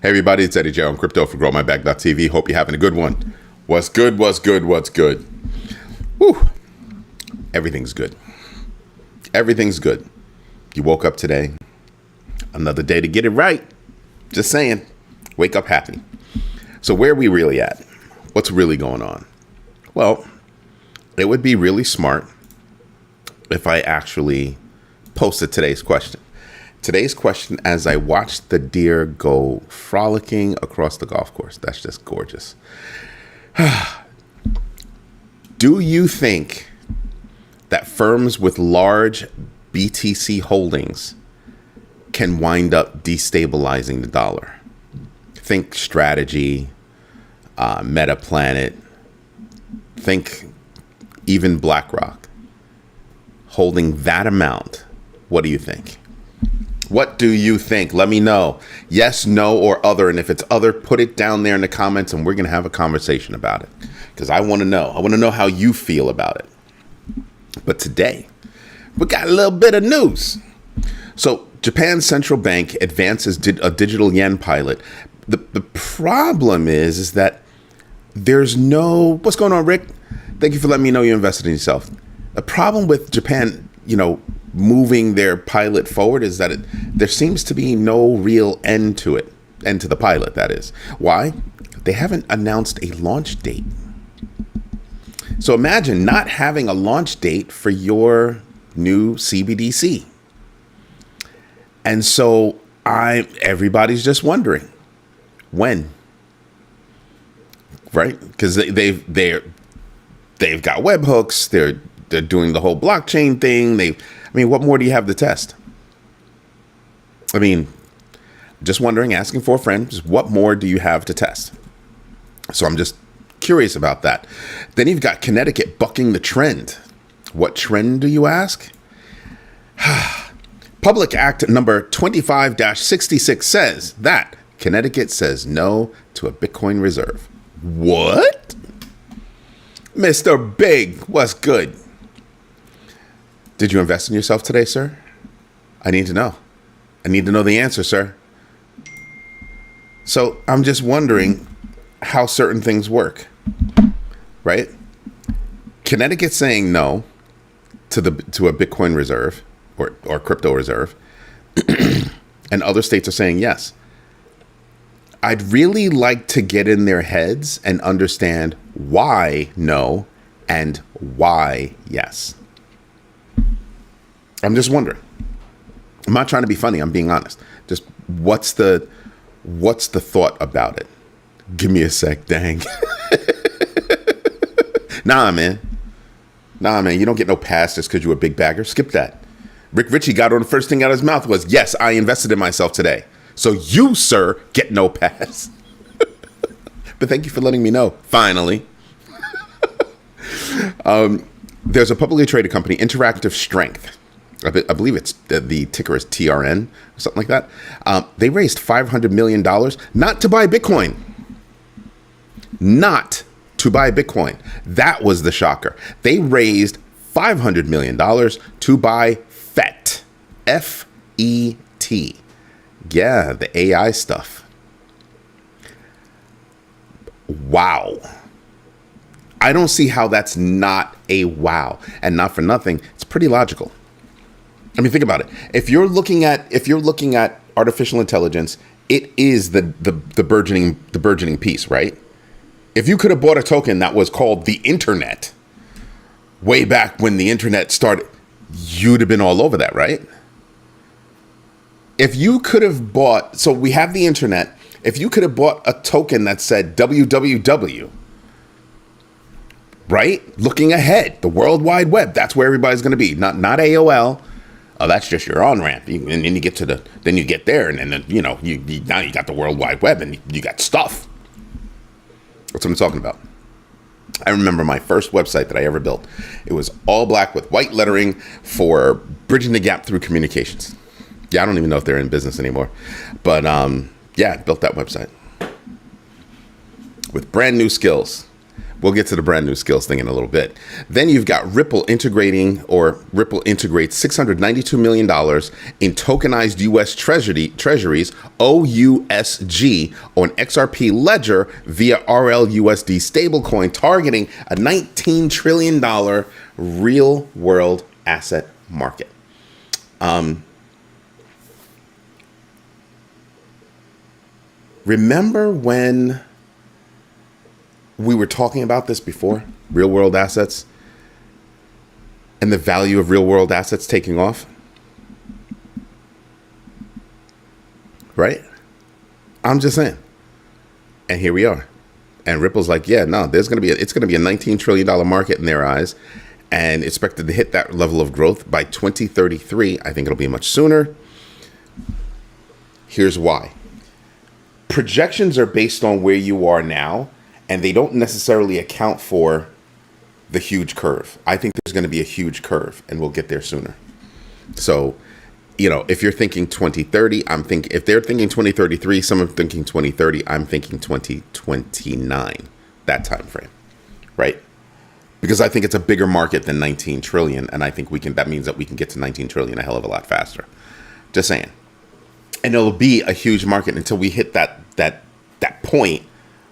Hey everybody, it's Eddie Joe. I'm crypto for growmybag.tv. Hope you're having a good one. What's good? What's good? What's good? Whew. Everything's good. Everything's good. You woke up today. Another day to get it right. Just saying. Wake up happy. So where are we really at? What's really going on? Well, it would be really smart if I actually posted today's question. Today's question, as I watched the deer go frolicking across the golf course. That's just gorgeous. Do you think that firms with large BTC holdings can wind up destabilizing the dollar? Think Strategy, Meta Planet, think even BlackRock. Holding that amount, what do you think? What do you think? Let me know. Yes, no, or other. And if it's other, put it down there in the comments and we're going to have a conversation about it. Because I want to know. I want to know how you feel about it. But today, we got a little bit of news. So Japan's central bank advances a digital yen pilot. The problem is that there's no... What's going on, Rick? Thank you for letting me know you invested in yourself. The problem with Japan, moving their pilot forward is that there seems to be no real end to it. End to the pilot, that is. Why? They haven't announced a launch date. So imagine not having a launch date for your new CBDC. And so everybody's just wondering when, right? Because they've got webhooks. They're doing the whole blockchain thing. What more do you have to test? Just wondering, asking for a friend, just what more do you have to test? So I'm just curious about that. Then you've got Connecticut bucking the trend. What trend, do you ask? Public Act number 25-66 says that Connecticut says no to a Bitcoin reserve. What? Mr. Big, what's good? Did you invest in yourself today, sir? I need to know. I need to know the answer, sir. So I'm just wondering how certain things work, right? Connecticut saying no to a Bitcoin reserve or crypto reserve, and other states are saying yes. I'd really like to get in their heads and understand why no and why yes. I'm just wondering. I'm not trying to be funny. I'm being honest. Just what's the thought about it? Give me a sec, dang. Nah, man. You don't get no pass just because you're a big bagger. Skip that. Rick Ritchie got on the first thing out of his mouth was, yes, I invested in myself today. So you, sir, get no pass. But thank you for letting me know, finally. There's a publicly traded company, Interactive Strength. I believe it's the ticker is TRN, or something like that. They raised $500 million not to buy Bitcoin. Not to buy Bitcoin. That was the shocker. They raised $500 million to buy FET. F-E-T. Yeah, the AI stuff. Wow. I don't see how that's not a wow. And not for nothing, it's pretty logical. Think about it. If you're looking at artificial intelligence, it is the burgeoning piece, right? If you could have bought a token that was called the internet way back when the internet started, you'd have been all over that, right? If you could have bought, so we have the internet, if you could have bought a token that said www, right? Looking ahead, the World Wide Web, that's where everybody's going to be, not AOL. Oh, that's just your on-ramp. And then you get then you get there, and then, now you got the World Wide Web, and you got stuff. That's what I'm talking about. I remember my first website that I ever built. It was all black with white lettering for bridging the gap through communications. Yeah, I don't even know if they're in business anymore. But I built that website with brand new skills. We'll get to the brand new skills thing in a little bit. Then you've got Ripple Ripple integrates $692 million in tokenized U.S. treasuries, OUSG, on XRP Ledger via RLUSD stablecoin, targeting a $19 trillion real world asset market. Remember when we were talking about this before, real world assets and the value of real world assets taking off? Right? I'm just saying. And here we are. And Ripple's like, yeah, no, it's going to be a $19 trillion market in their eyes, and expected to hit that level of growth by 2033. I think it'll be much sooner. Here's why. Projections are based on where you are now, and they don't necessarily account for the huge curve. I think there's going to be a huge curve, and we'll get there sooner. So, if you're thinking 2030, if they're thinking 2033, some are thinking 2030, I'm thinking 2029, that time frame, right? Because I think it's a bigger market than 19 trillion, and I think that means that we can get to 19 trillion a hell of a lot faster. Just saying. And it'll be a huge market until we hit that point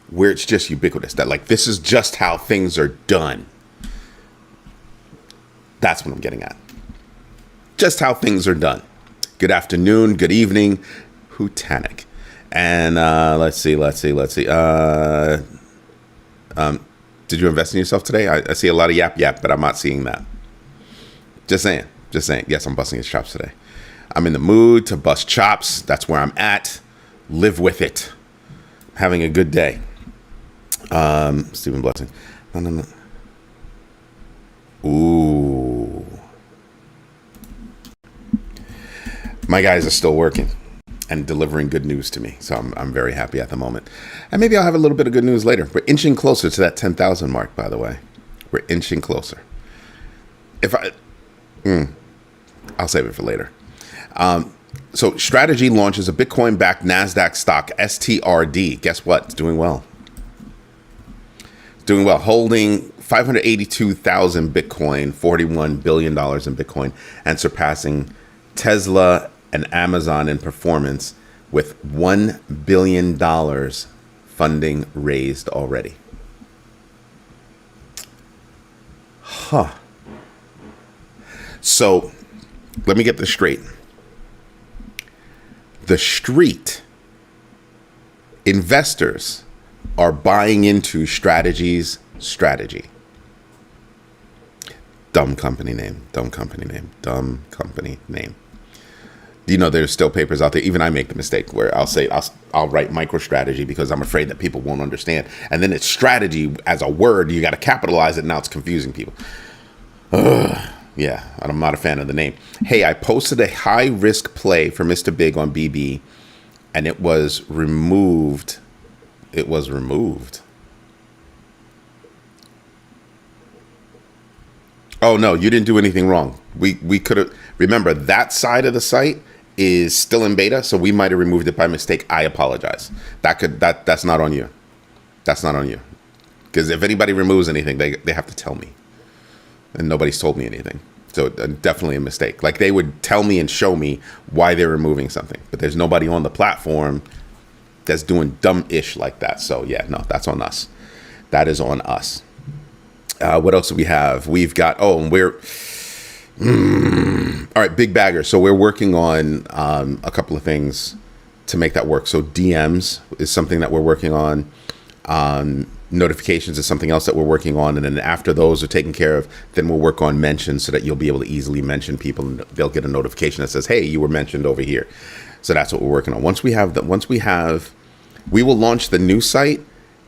where it's just ubiquitous, that like, this is just how things are done. That's what I'm getting at. Just how things are done. Good afternoon, good evening, Hutanic. And let's see. Did you invest in yourself today? I see a lot of yap, but I'm not seeing that. Just saying. Yes, I'm busting his chops today. I'm in the mood to bust chops. That's where I'm at. Live with it. Having a good day. Stephen Blessing. No. Ooh. My guys are still working and delivering good news to me. So I'm very happy at the moment. And maybe I'll have a little bit of good news later. We're inching closer to that 10,000 mark, by the way. We're inching closer. I'll save it for later. So Strategy launches a Bitcoin-backed NASDAQ stock, STRD. Guess what? It's doing well. Holding 582,000 Bitcoin, $41 billion in Bitcoin, and surpassing Tesla and Amazon in performance with $1 billion funding raised already. So let me get this straight. The street investors are buying into Strategy's strategy. Dumb company name. There's still papers out there. Even I make the mistake where I'll write MicroStrategy because I'm afraid that people won't understand. And then it's strategy as a word. You got to capitalize it. Now it's confusing people. Yeah, I'm not a fan of the name. Hey, I posted a high risk play for Mr. Big on BB, and it was removed. Oh no, you didn't do anything wrong. We could have, remember, that side of the site is still in beta, so we might have removed it by mistake. I apologize. That's not on you. That's not on you. Because if anybody removes anything, they have to tell me. And nobody's told me anything. So definitely a mistake. Like, they would tell me and show me why they're removing something. But there's nobody on the platform that's doing dumb-ish like that. So yeah, no, that's on us. That is on us. What else do we have? We've got, all right, big bagger. So we're working on a couple of things to make that work. So DMs is something that we're working on. Notifications is something else that we're working on. And then after those are taken care of, then we'll work on mentions so that you'll be able to easily mention people and they'll get a notification that says, hey, you were mentioned over here. So that's what we're working on. We will launch the new site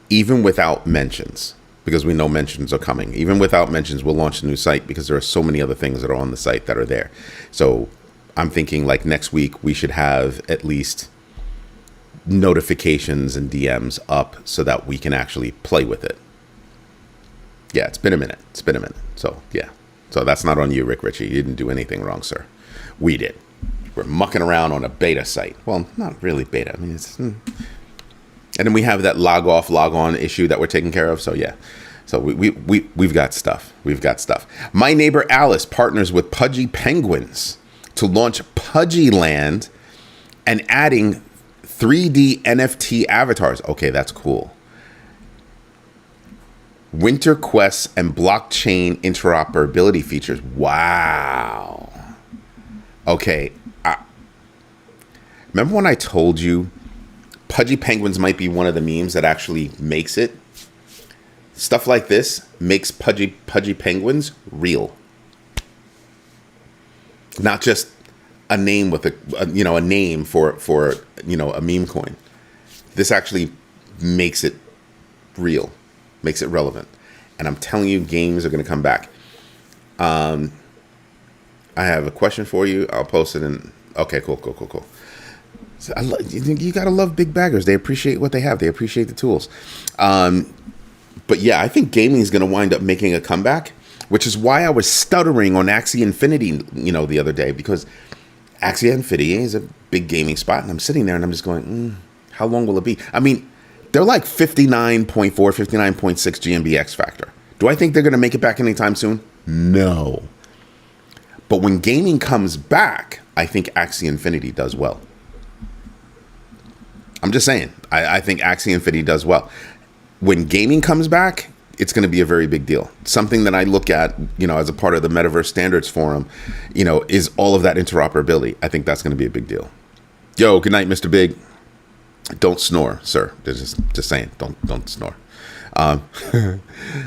even without mentions, because we know mentions are coming. Even without mentions, we'll launch a new site because there are so many other things that are on the site that are there. So I'm thinking like next week, we should have at least notifications and DMs up so that we can actually play with it. Yeah, it's been a minute. So yeah. So that's not on you, Rick Ritchie. You didn't do anything wrong, sir. We did. We're mucking around on a beta site. Well, not really beta. I mean, it's... And then we have that log off, log on issue that we're taking care of. So yeah, So we've got stuff. We've got stuff. My neighbor Alice partners with Pudgy Penguins to launch Pudgy Land and adding 3D NFT avatars. Okay, that's cool. Winter quests and blockchain interoperability features. Wow. Okay. Remember when I told you Pudgy Penguins might be one of the memes that actually makes it? Stuff like this makes Pudgy Penguins real. Not just a name with a name for a meme coin. This actually makes it real, makes it relevant. And I'm telling you, games are going to come back. I have a question for you. I'll post it in. Okay, cool. So you got to love big baggers. They appreciate what they have. They appreciate the tools. But yeah, I think gaming is going to wind up making a comeback, which is why I was stuttering on Axie Infinity, the other day, because Axie Infinity is a big gaming spot, and I'm sitting there and I'm just going, how long will it be? I mean, they're like 59.4, 59.6 GMB X factor. Do I think they're going to make it back anytime soon? No. But when gaming comes back, I think Axie Infinity does well. I'm just saying, I think Axie Infinity does well. When gaming comes back, it's going to be a very big deal. Something that I look at, as a part of the Metaverse Standards Forum, is all of that interoperability. I think that's going to be a big deal. Yo, good night, Mr. Big. Don't snore, sir. Just saying, don't snore.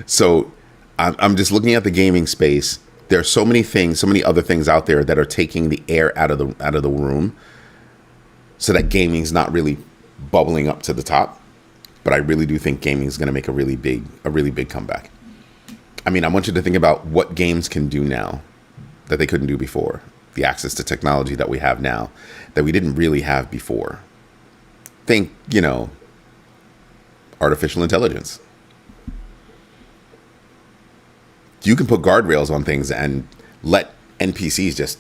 So I'm just looking at the gaming space. There are so many other things out there that are taking the air out of the room, so that gaming's not really bubbling up to the top. But I really do think gaming is going to make a really big comeback. I mean, I want you to think about what games can do now that they couldn't do before. The access to technology that we have now that we didn't really have before. Think, artificial intelligence. You can put guardrails on things and let NPCs just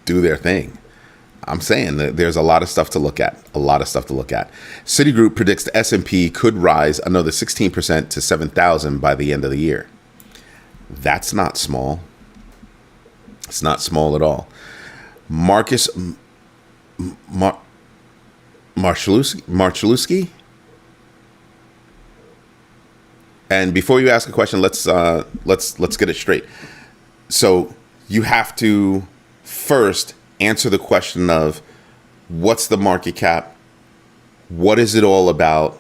do their thing. I'm saying that there's a lot of stuff to look at. Citigroup predicts the S&P could rise another 16% to 7,000 by the end of the year. That's not small. It's not small at all. Marcus Marchulski. And before you ask a question, let's get it straight. So you have to first answer the question of what's the market cap? What is it all about?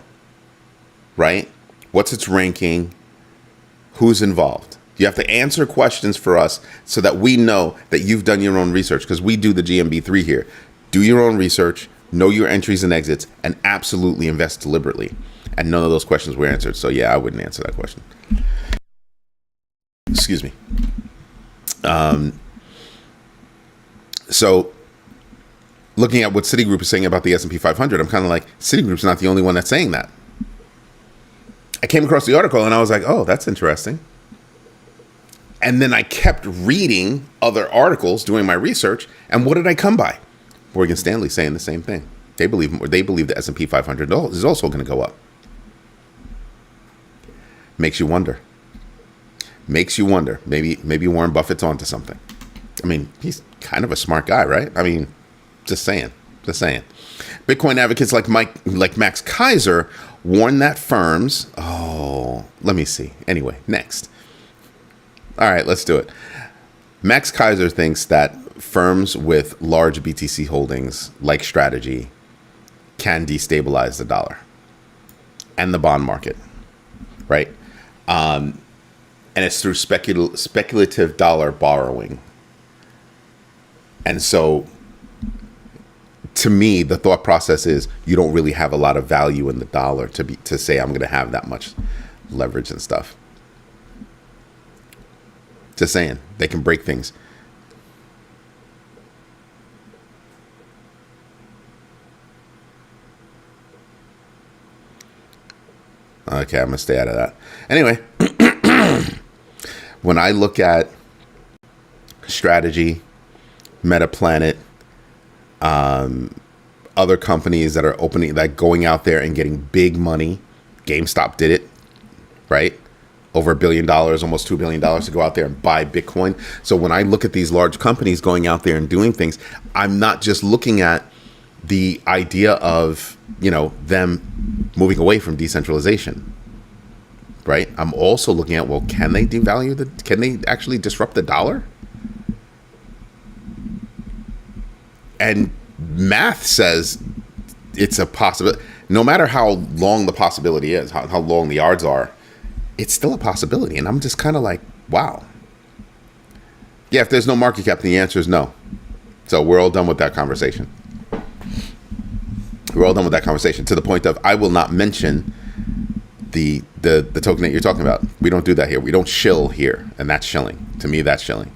Right? What's its ranking? Who's involved? You have to answer questions for us so that we know that you've done your own research, because we do the GMB3 here. Do your own research, know your entries and exits, and absolutely invest deliberately. And none of those questions were answered. So yeah, I wouldn't answer that question. Excuse me. So looking at what Citigroup is saying about the S&P 500, I'm kind of like, Citigroup's not the only one that's saying that. I came across the article and I was like, oh, that's interesting. And then I kept reading other articles, doing my research, and what did I come by? Morgan Stanley saying the same thing. They believe the S&P 500 is also going to go up. Makes you wonder. Maybe Warren Buffett's onto something. I mean, he's kind of a smart guy, right? I mean, just saying. Bitcoin advocates like Max Kaiser warn that firms. Oh, let me see. Anyway, next. All right, let's do it. Max Kaiser thinks that firms with large BTC holdings, like Strategy, can destabilize the dollar and the bond market, right? And it's through speculative dollar borrowing. And so, to me, the thought process is you don't really have a lot of value in the dollar to say I'm going to have that much leverage and stuff. Just saying, they can break things. Okay, I'm going to stay out of that. Anyway, when I look at Strategy, Metaplanet, other companies that are going out there and getting big money, GameStop did it, right? over $1 billion, almost $2 billion to go out there and buy Bitcoin. So when I look at these large companies going out there and doing things, I'm not just looking at the idea of, them moving away from decentralization, right? I'm also looking at, well, can they can they actually disrupt the dollar? And math says it's a possibility. No matter how long the possibility is, how long the odds are, it's still a possibility. And I'm just kind of like, wow. Yeah, if there's no market cap, the answer is no. So we're all done with that conversation. We're all done with that conversation, to the point of I will not mention the token that you're talking about. We don't do that here. We don't shill here, and that's shilling. To me, that's shilling.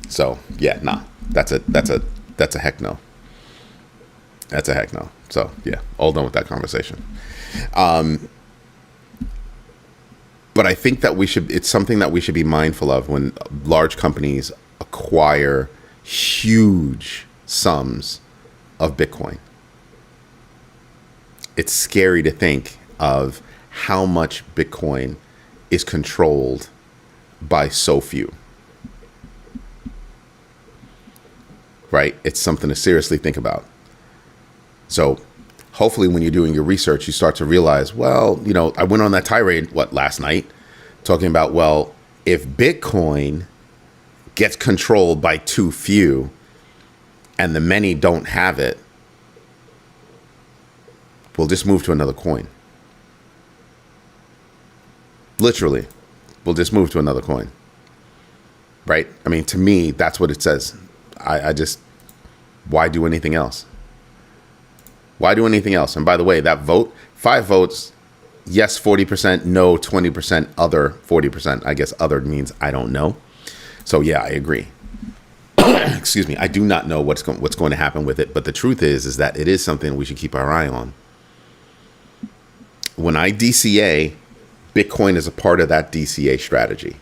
So yeah, nah. That's a heck no. That's a heck no. So yeah, all done with that conversation. But I think that it's something that we should be mindful of when large companies acquire huge sums of Bitcoin. It's scary to think of how much Bitcoin is controlled by so few. Right? It's something to seriously think about. So hopefully when you're doing your research, you start to realize, well, I went on that tirade, last night, talking about, well, if Bitcoin gets controlled by too few and the many don't have it, we'll just move to another coin. Literally, we'll just move to another coin. Right? I mean, to me, that's what it says. I just, why do anything else? Why do anything else? And by the way, that vote, 5 votes, yes, 40%, no, 20%, other 40%. I guess other means I don't know. So yeah, I agree. Excuse me. I do not know what's going to happen with it. But the truth is that it is something we should keep our eye on. When I DCA, Bitcoin is a part of that DCA strategy.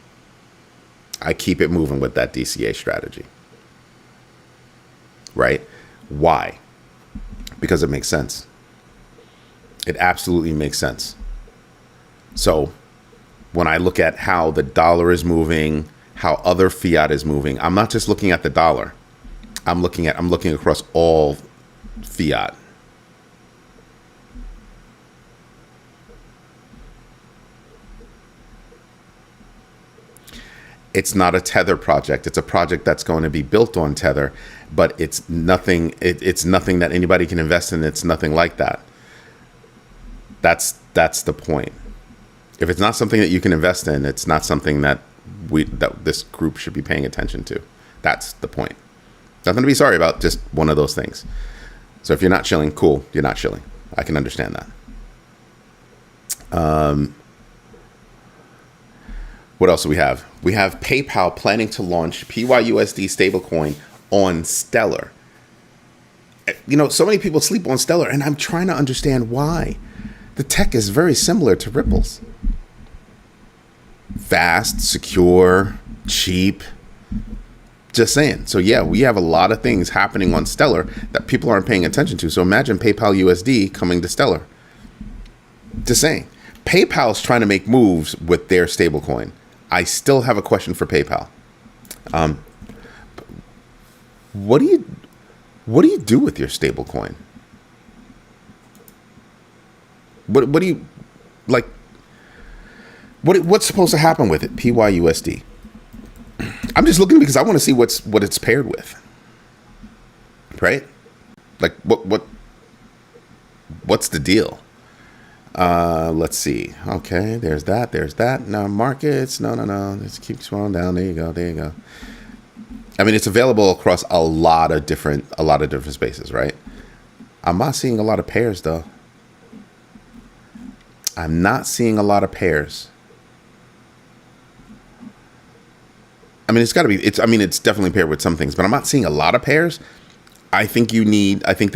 I keep it moving with that DCA strategy. Right? Why? Because it makes sense. It absolutely makes sense. So when I look at how the dollar is moving, how other fiat is moving, I'm not just looking at the dollar. I'm looking across all fiat. It's not a Tether project. It's a project that's going to be built on Tether, but it's nothing. It's nothing that anybody can invest in. It's nothing like that. That's the point. If it's not something that you can invest in, it's not something that this group should be paying attention to. That's the point. Nothing to be sorry about. Just one of those things. So if you're not chilling, cool. You're not chilling. I can understand that. What else do we have? We have PayPal planning to launch PYUSD stablecoin on Stellar. So many people sleep on Stellar, and I'm trying to understand why. The tech is very similar to Ripple's. Fast, secure, cheap. Just saying. So yeah, we have a lot of things happening on Stellar that people aren't paying attention to. So imagine PayPal USD coming to Stellar. Just saying. PayPal's trying to make moves with their stablecoin. I still have a question for PayPal. What do you do with your stablecoin? What do you like? What's supposed to happen with it? PYUSD. I'm just looking because I want to see what it's paired with. Right? Like what's the deal? Let's see. Okay, there's that. No, markets. No. Let's keep scrolling down. There you go. I mean, it's available across a lot of different spaces, right? I'm not seeing a lot of pairs though. I'm not seeing a lot of pairs. I mean, it's definitely paired with some things, but I'm not seeing a lot of pairs. I think they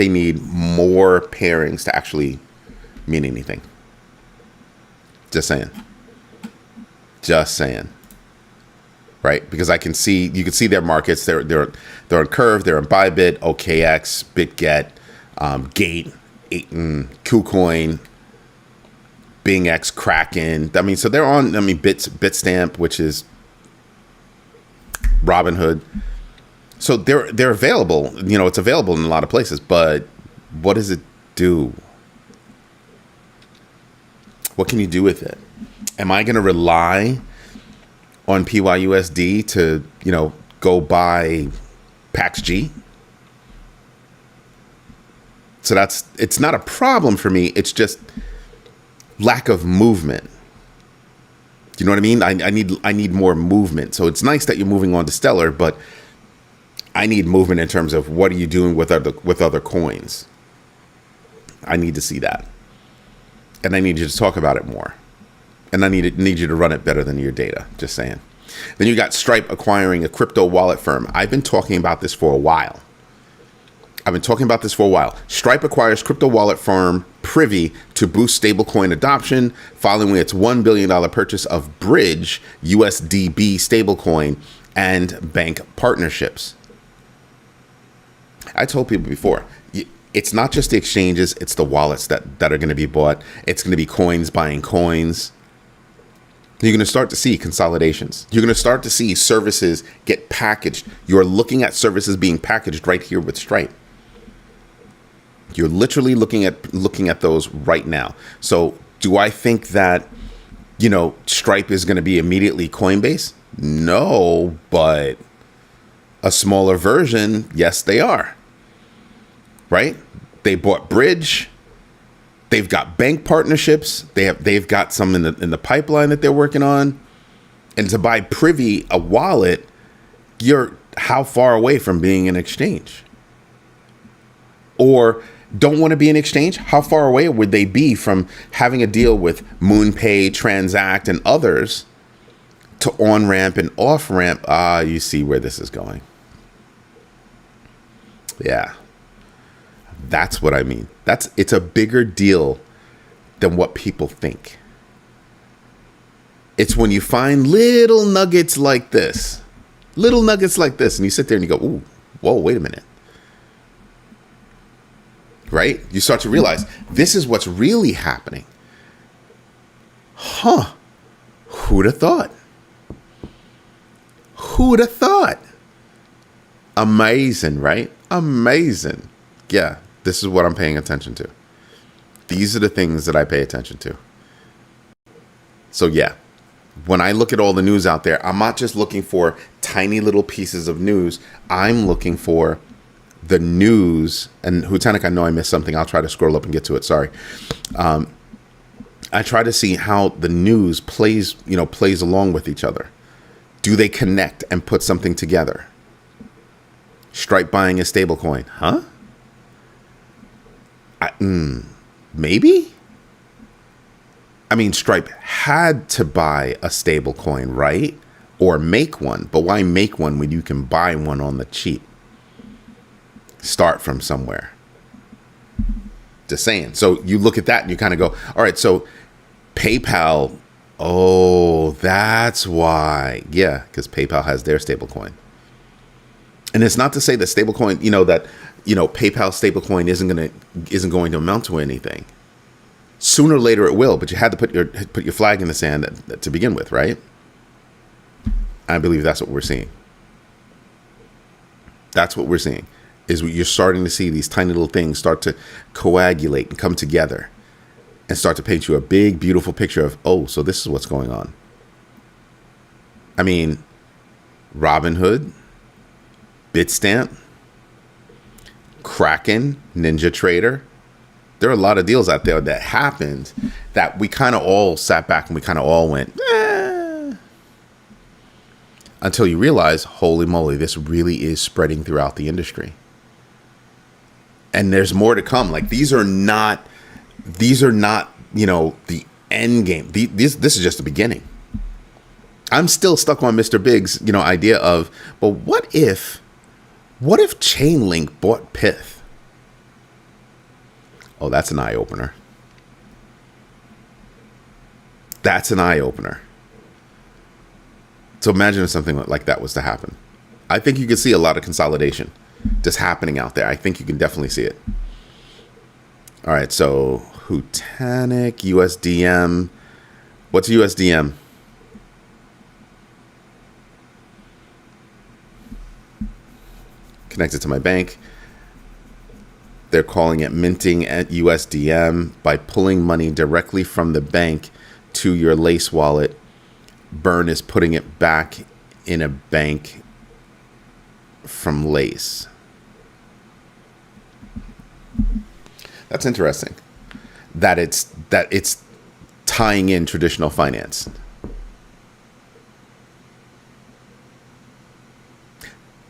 need more pairings to actually mean anything. Just saying. Right? Because you can see their markets. They're on Curve, they're on Bybit, OKX, BitGet, Gate, KuCoin, BingX, Kraken. I mean, so they're on. I mean, Bitstamp, which is Robinhood. So they're available. You know, it's available in a lot of places. But what does it do? What can you do with it? Am I going to rely on PYUSD to, you know, go buy PaxG? So it's not a problem for me. It's just lack of movement. You know what I mean? I need more movement. So it's nice that you're moving on to Stellar, but I need movement in terms of what are you doing with other coins. I need to see that. And I need you to talk about it more. And I need you to run it better than your data. Just saying. Then you got Stripe acquiring a crypto wallet firm. I've been talking about this for a while. Stripe acquires crypto wallet firm Privy to boost stablecoin adoption following its $1 billion purchase of Bridge USDB stablecoin and bank partnerships. I told people before, it's not just the exchanges, it's the wallets that are going to be bought. It's going to be coins buying coins. You're going to start to see consolidations. You're going to start to see services get packaged. You're looking at services being packaged right here with Stripe. You're literally looking at those right now. So do I think that, you know, Stripe is going to be immediately Coinbase? No, but a smaller version, yes, they are. Right? They bought Bridge. They've got bank partnerships. They've got some in the pipeline that they're working on. And to buy Privy, a wallet, you're how far away from being an exchange? Or don't want to be an exchange? How far away would they be from having a deal with MoonPay, Transact, and others to on-ramp and off-ramp? You see where this is going. Yeah. That's what I mean. It's a bigger deal than what people think. It's when you find little nuggets like this, and you sit there and you go, ooh, whoa, wait a minute. Right? You start to realize this is what's really happening. Huh. Who'd have thought? Amazing, right? Amazing. Yeah, this is what I'm paying attention to. These are the things that I pay attention to. So yeah, when I look at all the news out there, I'm not just looking for tiny little pieces of news. I'm looking for the news. And Hutanik, I know I missed something. I'll try to scroll up and get to it. Sorry. I try to see how the news plays along with each other. Do they connect and put something together? Stripe buying a stablecoin, huh? Maybe. I mean, Stripe had to buy a stablecoin, right? Or make one. But why make one when you can buy one on the cheap? Start from somewhere. Just saying. So you look at that and you kind of go, all right, so PayPal. Oh, that's why. Yeah, because PayPal has their stablecoin. And it's not to say that stablecoin, PayPal stablecoin isn't going to amount to anything. Sooner or later it will, but you had to put your flag in the sand to begin with, right? I believe that's what we're seeing. That's what we're seeing. Is you're starting to see these tiny little things start to coagulate and come together and start to paint you a big, beautiful picture of, oh, so this is what's going on. I mean, Robinhood, Bitstamp, Kraken, Ninja Trader. There are a lot of deals out there that happened that we kind of all sat back and we kind of all went, until you realize, holy moly, this really is spreading throughout the industry. And there's more to come. Like these are not, the end game. This is just the beginning. I'm still stuck on Mr. Big's, idea of, but what if Chainlink bought Pith? Oh, that's an eye opener. That's an eye opener. So imagine if something like that was to happen. I think you could see a lot of consolidation just happening out there. I think you can definitely see it. All right, so Hootanic, USDM. What's USDM? Connected to my bank. They're calling it minting at USDM by pulling money directly from the bank to your Lace wallet. Burn is putting it back in a bank from Lace. That's interesting. That it's tying in traditional finance.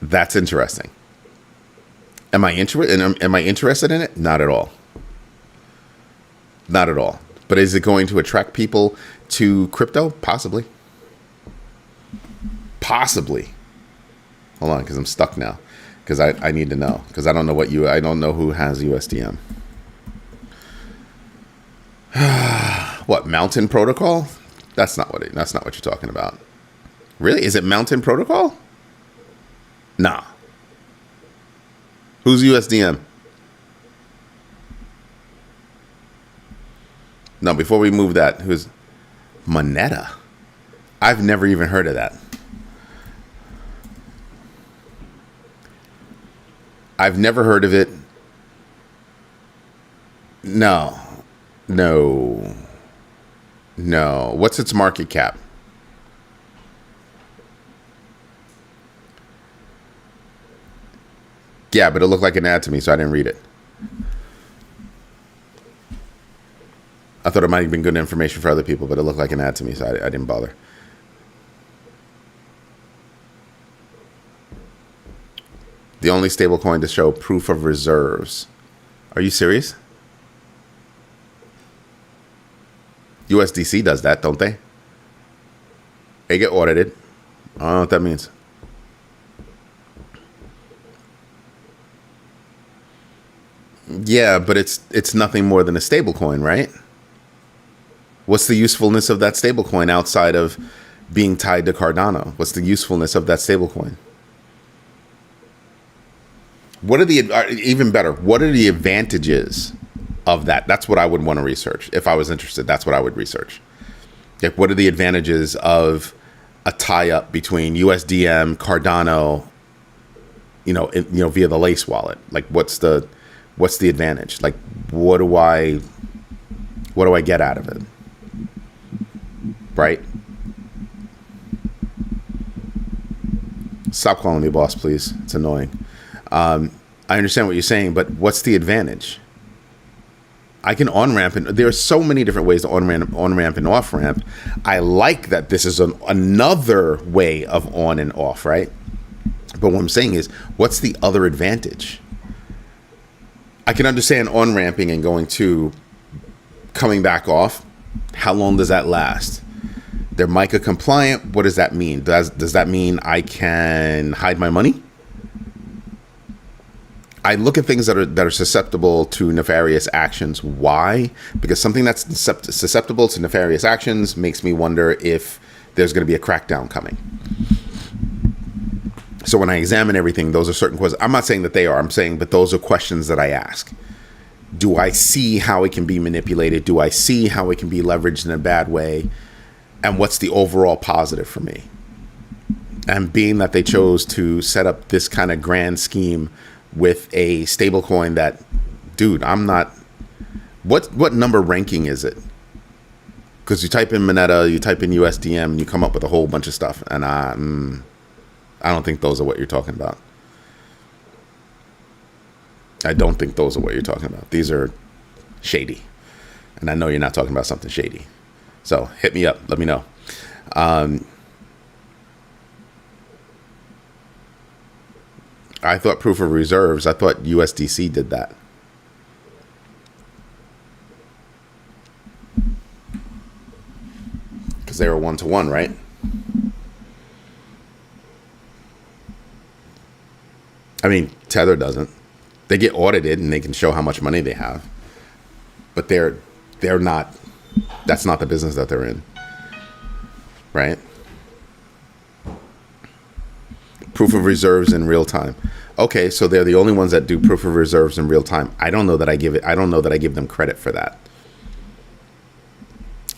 That's interesting. Am I interested in it? Not at all. Not at all. But is it going to attract people to crypto? Possibly. Possibly. Hold on, because I'm stuck now. Because I need to know. Because I don't know I don't know who has USDM. What, Mountain Protocol? That's not what you're talking about. Really? Is it Mountain Protocol? Nah. Who's USDM? No, before we move that, who's Moneta? I've never even heard of that. I've never heard of it. No. What's its market cap? Yeah, but it looked like an ad to me, so I didn't read it. I thought it might have been good information for other people, but it looked like an ad to me, so I didn't bother. The only stable coin to show proof of reserves. Are you serious? USDC does that, don't they? They get audited. I don't know what that means. Yeah, but it's nothing more than a stable coin, right? What's the usefulness of that stable coin outside of being tied to Cardano? What's the usefulness of that stable coin? What are even better, what are the advantages of that? That's what I would want to research. If I was interested, that's what I would research. Like, what are the advantages of a tie-up between USDM, Cardano, via the Lace wallet? Like, what's the advantage? Like, what do I get out of it? Right? Stop calling me boss, please. It's annoying. I understand what you're saying, but what's the advantage? I can on-ramp, and there are so many different ways to on-ramp and off-ramp. I like that this is another way of on and off, right? But what I'm saying is, what's the other advantage? I can understand on-ramping and coming back off. How long does that last? They're MiCA compliant. What does that mean? Does that mean I can hide my money? I look at things that are susceptible to nefarious actions. Why? Because something that's susceptible to nefarious actions makes me wonder if there's going to be a crackdown coming. So when I examine everything, those are certain questions. I'm not saying that they are. I'm saying, but those are questions that I ask. Do I see how it can be manipulated? Do I see how it can be leveraged in a bad way? And what's the overall positive for me? And being that they chose to set up this kind of grand scheme with a stable coin that, dude, I'm not, what number ranking is it? Because you type in Moneta, you type in USDM, and you come up with a whole bunch of stuff. And I don't think those are what you're talking about. I don't think those are what you're talking about. These are shady. And I know you're not talking about something shady. So hit me up. Let me know. I thought proof of reserves. I thought USDC did that. Because they were 1-to-1, right? I mean, Tether doesn't. They get audited and they can show how much money they have. But they're not, that's not the business that they're in. Right? Proof of reserves in real time. Okay, so they're the only ones that do proof of reserves in real time. I don't know that I give them credit for that.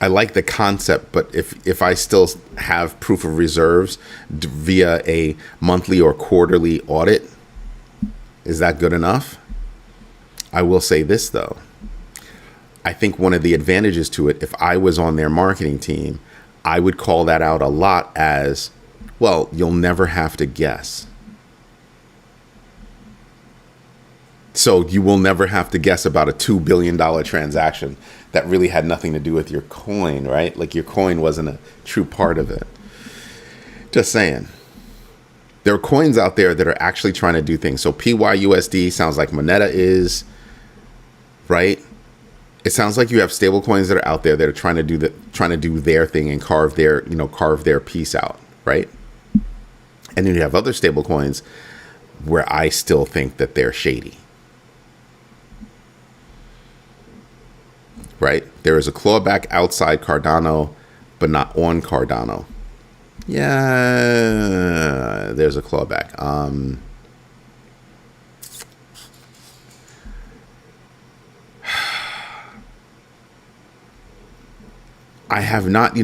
I like the concept, but if I still have proof of reserves via a monthly or quarterly audit, is that good enough? I will say this, though. I think one of the advantages to it, if I was on their marketing team, I would call that out a lot as, well, you'll never have to guess. So you will never have to guess about a $2 billion transaction that really had nothing to do with your coin, right? Like your coin wasn't a true part of it. Just saying. There are coins out there that are actually trying to do things. So PYUSD sounds like Moneta is, right? It sounds like you have stable coins that are out there that are trying to do their thing and carve their piece out, right? And then you have other stable coins where I still think that they're shady. Right? There is a clawback outside Cardano, but not on Cardano. Yeah, there's a clawback. I have not,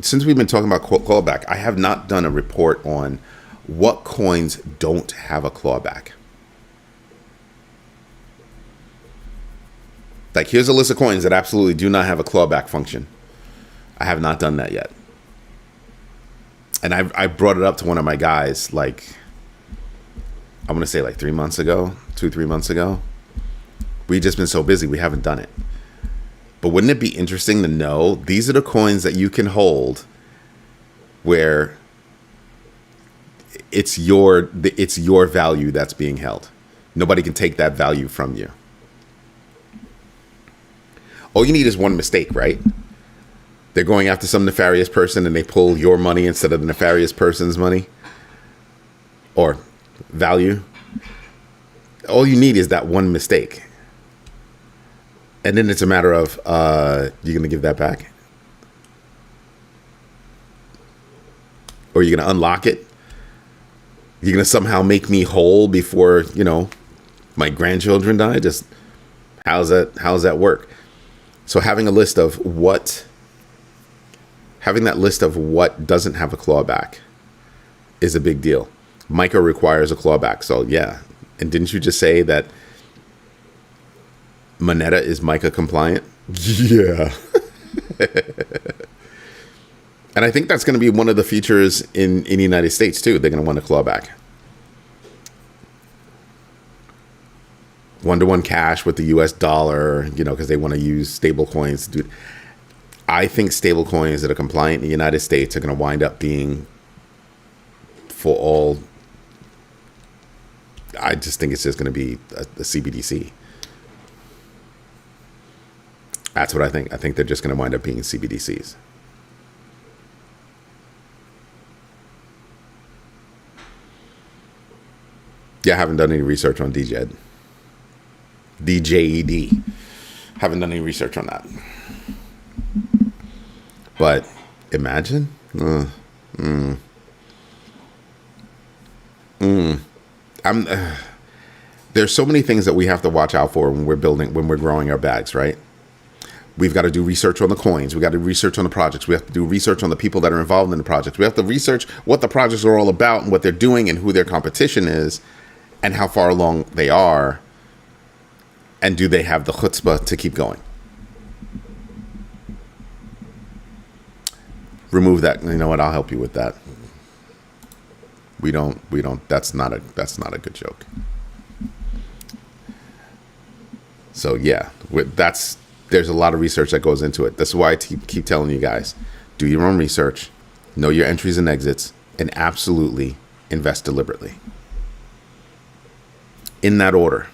since we've been talking about clawback, I have not done a report on what coins don't have a clawback. Like, here's a list of coins that absolutely do not have a clawback function. I have not done that yet. And I brought it up to one of my guys, like, I want to say like 3 months ago, 2-3 months ago. We've just been so busy, we haven't done it. But wouldn't it be interesting to know these are the coins that you can hold where it's your value that's being held. Nobody can take that value from you. All you need is one mistake, right? They're going after some nefarious person and they pull your money instead of the nefarious person's money or value. All you need is that one mistake. And then it's a matter of, you're going to give that back? Or you're going to unlock it? You're going to somehow make me whole before, my grandchildren die? Just how's that work? So having that list of what doesn't have a clawback is a big deal. MiCA requires a clawback. So yeah. And didn't you just say that Moneta is MiCA compliant? Yeah. And I think that's going to be one of the features in the United States too. They're going to want a clawback. 1-to-1 cash with the US dollar, because they want to use stable coins. Dude, I think stable coins that are compliant in the United States are going to wind up being for all. I just think it's just going to be a CBDC. That's what I think. I think they're just going to wind up being CBDCs. Yeah, I haven't done any research on DJED. DJED. Haven't done any research on that. But imagine. There's so many things that we have to watch out for when we're growing our bags, right? We've got to do research on the coins. We got to do research on the projects. We have to do research on the people that are involved in the projects. We have to research what the projects are all about and what they're doing and who their competition is and how far along they are. And do they have the chutzpah to keep going? Remove that. You know what? I'll help you with that. We don't. That's not a good joke. So yeah, there's a lot of research that goes into it. That's why I keep telling you guys, do your own research, know your entries and exits, and absolutely invest deliberately. In that order.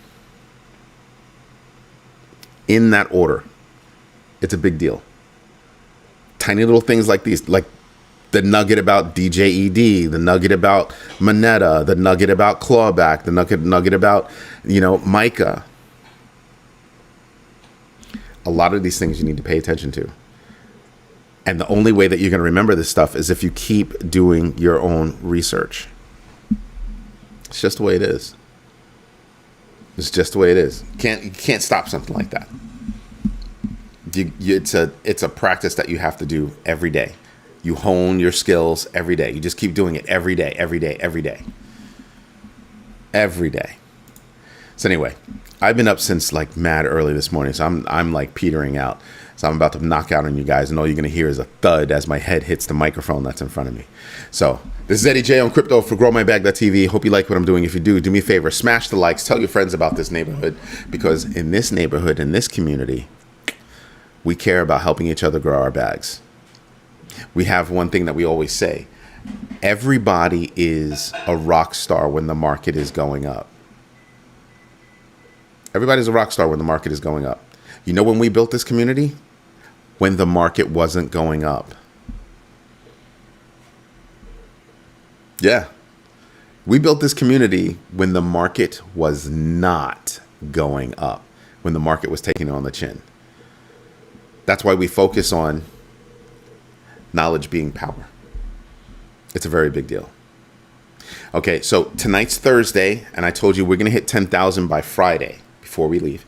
In that order. It's a big deal. Tiny little things like these, like the nugget about DJED, the nugget about Moneta, the nugget about clawback, the nugget about, MiCA. A lot of these things you need to pay attention to. And the only way that you're going to remember this stuff is if you keep doing your own research. It's just the way it is. It's just the way it is. You can't stop something like that. It's a practice that you have to do every day. You hone your skills every day. You just keep doing it every day, every day, every day, every day. So anyway, I've been up since like mad early this morning, so I'm like petering out. So I'm about to knock out on you guys, and all you're gonna hear is a thud as my head hits the microphone that's in front of me. So this is Eddie J on crypto for GrowMyBag.tv. Hope you like what I'm doing. If you do me a favor, smash the likes, tell your friends about this neighborhood, because in this neighborhood, in this community, we care about helping each other grow our bags. We have one thing that we always say: everybody is a rock star when the market is going up. Everybody's a rock star when the market is going up. You know when we built this community? When the market wasn't going up. Yeah. We built this community when the market was not going up, when the market was taking it on the chin. That's why we focus on knowledge being power. It's a very big deal. Okay, so tonight's Thursday, and I told you we're going to hit 10,000 by Friday before we leave.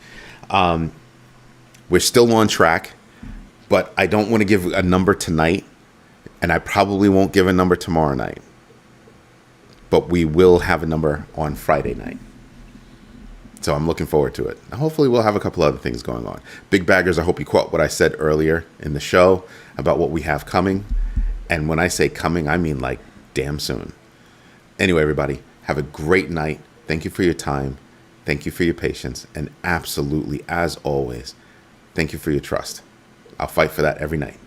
We're still on track, but I don't want to give a number tonight, and I probably won't give a number tomorrow night. But we will have a number on Friday night. So I'm looking forward to it. Hopefully we'll have a couple other things going on. Big baggers, I hope you caught what I said earlier in the show about what we have coming. And when I say coming, I mean like damn soon. Anyway, everybody, have a great night. Thank you for your time. Thank you for your patience. And absolutely, as always, thank you for your trust. I'll fight for that every night.